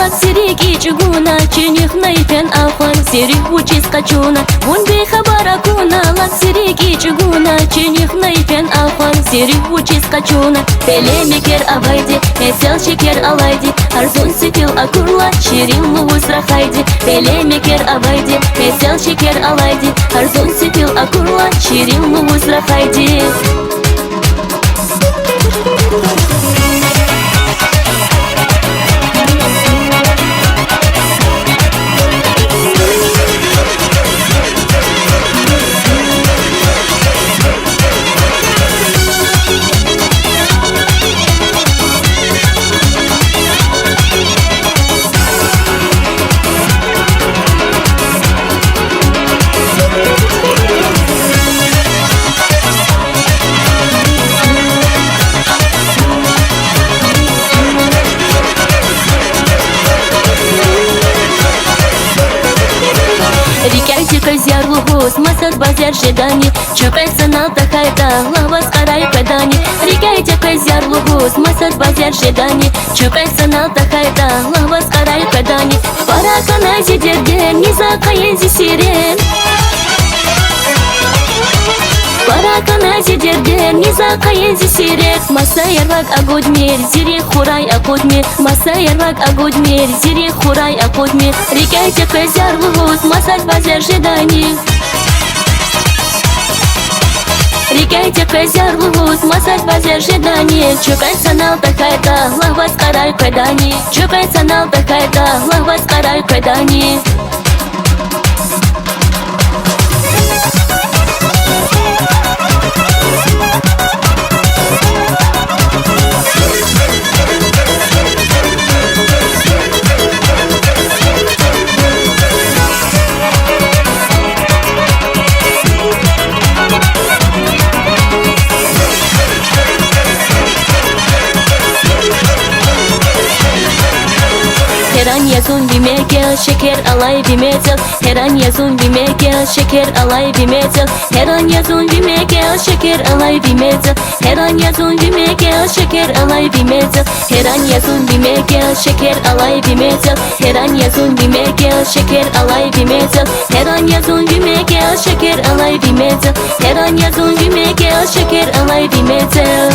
лак сириги чугуна, чиних наипен ахвар, сирих учись качуна. Вон бихабара куна, лак сириги чугуна, чиних наипен ахвар, сирих учись качуна. Пелемикер авайди, эсел шекер алайди, арзун сифил акурла, ширин луус рахайди. Пелемикер авайди, эсел шекер алайди, арзун сифил акурла, ширин луус рахайди. Рикайте козяр лугус, масад базар жедани, чукайся на тахайда, лава скарай кадани. Рикайте козяр лугус, масад базар жедани, чукайся на тахайда, лава скарай кадани. Паракана зидерден, не закаензи сирен. Паракана зидерден, не закаензи сирен. Маса ярвак агудмир, зире хурай акудмир. Маса ярвак агудмир, зире хурай акудмир. Рикайте козяр лугус, масад базар жедани. Рикайте козяр лугус, масад базар жедани. Чукайся на тахайда, лава скарай кадани. Чукайся на тахайда, лава скарай кадани. Heran yazun bimegel, şeker alay bimezel. Heran yazun bimegel, şeker alay bimezel. Heran yazun bimegel, şeker alay bimezel. Heran yazun bimegel, şeker alay bimezel. Heran yazun bimegel, şeker alay bimezel. Heran yazun bimegel, şeker alay bimezel. Heran yazun bimegel, şeker alay bimezel. Heran yazun bimegel, şeker alay bimezel.